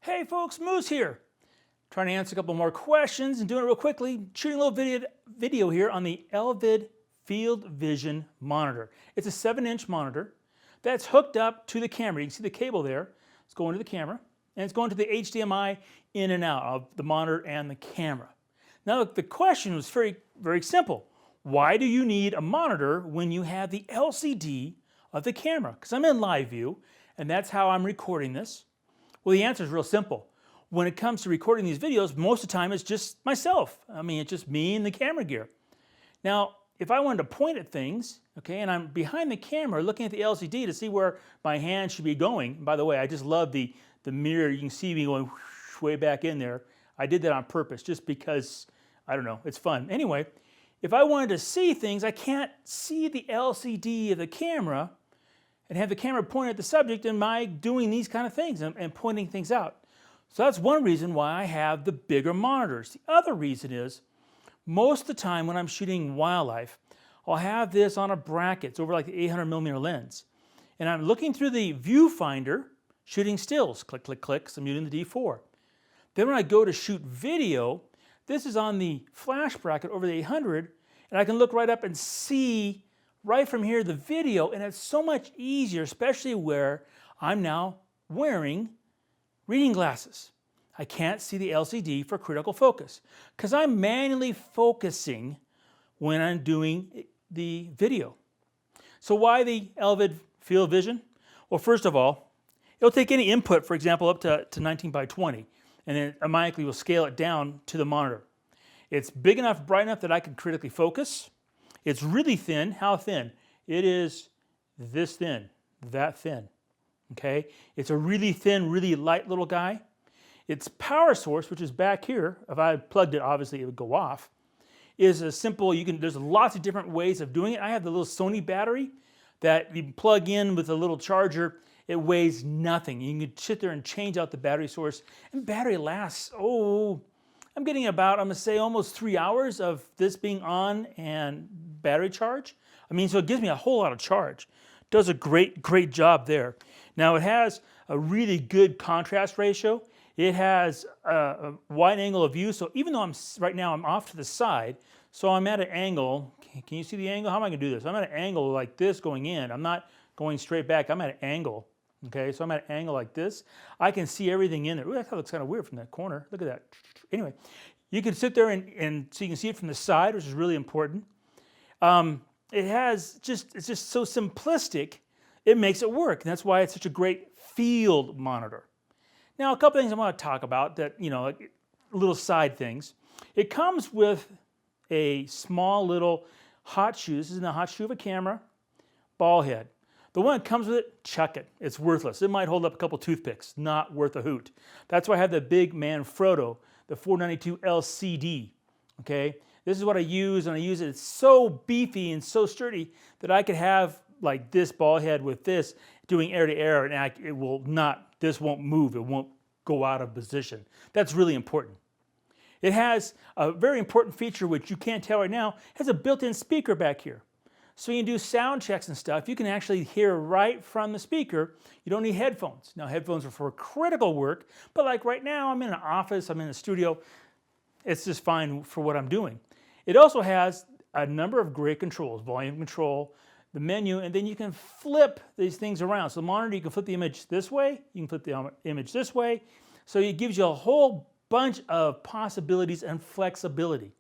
Hey folks, Moose here. Trying to answer a couple more questions and doing it real quickly. Shooting a little video here on the Elvid FieldVision monitor. It's a 7-inch monitor that's hooked up to the camera. You can see the cable there. It's going to the camera and it's going to the HDMI in and out of the monitor and the camera. Now the question was very simple. Why do you need a monitor when you have the LCD of the camera? Because I'm in live view and that's how I'm recording this. Well, the answer is real simple. When it comes to recording these videos, most of the time it's just myself. I mean, it's just me and the camera gear. Now, if I wanted to point at things, okay, and I'm behind the camera looking at the LCD to see where my hand should be going. And by the way, I just love the mirror. You can see me going whoosh, way back in there. I did that on purpose just because, I don't know, it's fun. Anyway, if I wanted to see things, I can't see the LCD of the camera and have the camera point at the subject and my doing these kind of things and pointing things out. So that's one reason why I have the bigger monitors. The other reason is, most of the time when I'm shooting wildlife, I'll have this on a bracket. It's over like the 800mm lens. And I'm looking through the viewfinder, shooting stills. Click, click, click, so I'm using the D4. Then when I go to shoot video, this is on the flash bracket over the 800, and I can look right up and see right from here the video, and it's so much easier, especially where I'm now wearing reading glasses. I can't see the LCD for critical focus because I'm manually focusing when I'm doing the video. So why the Elvid FieldVision? Well, first of all, it'll take any input, for example, up to 19 by 20, and then automatically will scale it down to the monitor. It's big enough, bright enough that I can critically focus. It's really thin. How thin? It is this thin, that thin. Okay? It's a really thin, really light little guy. Its power source, which is back here, if I plugged it, obviously it would go off, is a simple, there's lots of different ways of doing it. I have the little Sony battery that you plug in with a little charger. It weighs nothing. You can sit there and change out the battery source, and battery lasts, I'm getting about, I'm gonna say almost 3 hours of this being on and battery charge. I mean, so it gives me a whole lot of charge. Does a great job there. Now it has a really good contrast ratio. It has a wide angle of view. So even though right now I'm off to the side, so I'm at an angle. Can you see the angle? How am I gonna do this? I'm at an angle like this going in. I'm not going straight back. I'm at an angle. Okay, so I'm at an angle like this. I can see everything in there. Ooh, that looks kind of weird from that corner. Look at that. Anyway, you can sit there and so you can see it from the side, which is really important. It's just so simplistic, it makes it work. And that's why it's such a great field monitor. Now, a couple things I want to talk about that, like little side things. It comes with a small little hot shoe. This is in the hot shoe of a camera, ball head. The one that comes with it, chuck it. It's worthless. It might hold up a couple toothpicks. Not worth a hoot. That's why I have the big Manfrotto, the 492 LCD. Okay, this is what I use, and I use it. It's so beefy and so sturdy that I could have like this ball head with this doing air to air, and this won't move. It won't go out of position. That's really important. It has a very important feature which you can't tell right now. It has a built-in speaker back here. So you can do sound checks and stuff. You can actually hear right from the speaker. You don't need headphones. Now, headphones are for critical work, but like right now, I'm in an office, I'm in a studio. It's just fine for what I'm doing. It also has a number of great controls, volume control, the menu, and then you can flip these things around. So the monitor, you can flip the image this way, you can flip the image this way. So it gives you a whole bunch of possibilities and flexibility.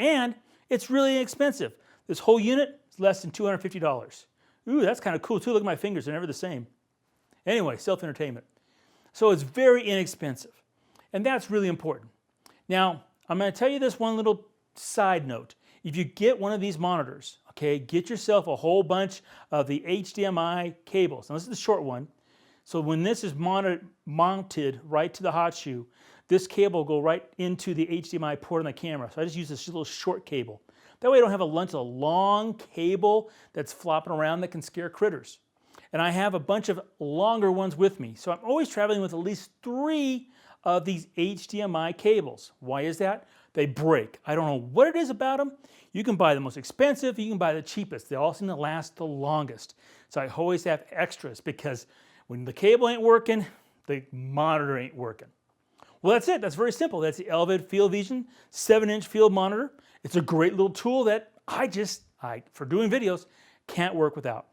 And it's really inexpensive. This whole unit, less than $250. Ooh, that's kind of cool too. Look at my fingers, they're never the same. Anyway, self-entertainment. So it's very inexpensive. And that's really important. Now, I'm going to tell you this one little side note. If you get one of these monitors, okay, get yourself a whole bunch of the HDMI cables. Now this is the short one. So when this is mounted right to the hot shoe, this cable will go right into the HDMI port on the camera. So I just use this little short cable. That way I don't have a bunch of long cable that's flopping around that can scare critters. And I have a bunch of longer ones with me. So I'm always traveling with at least 3 of these HDMI cables. Why is that? They break. I don't know what it is about them. You can buy the most expensive, you can buy the cheapest. They all seem to last the longest. So I always have extras because when the cable ain't working, the monitor ain't working. Well, that's it. That's very simple. That's the Elvid FieldVision 7-inch field monitor. It's a great little tool that I for doing videos, can't work without.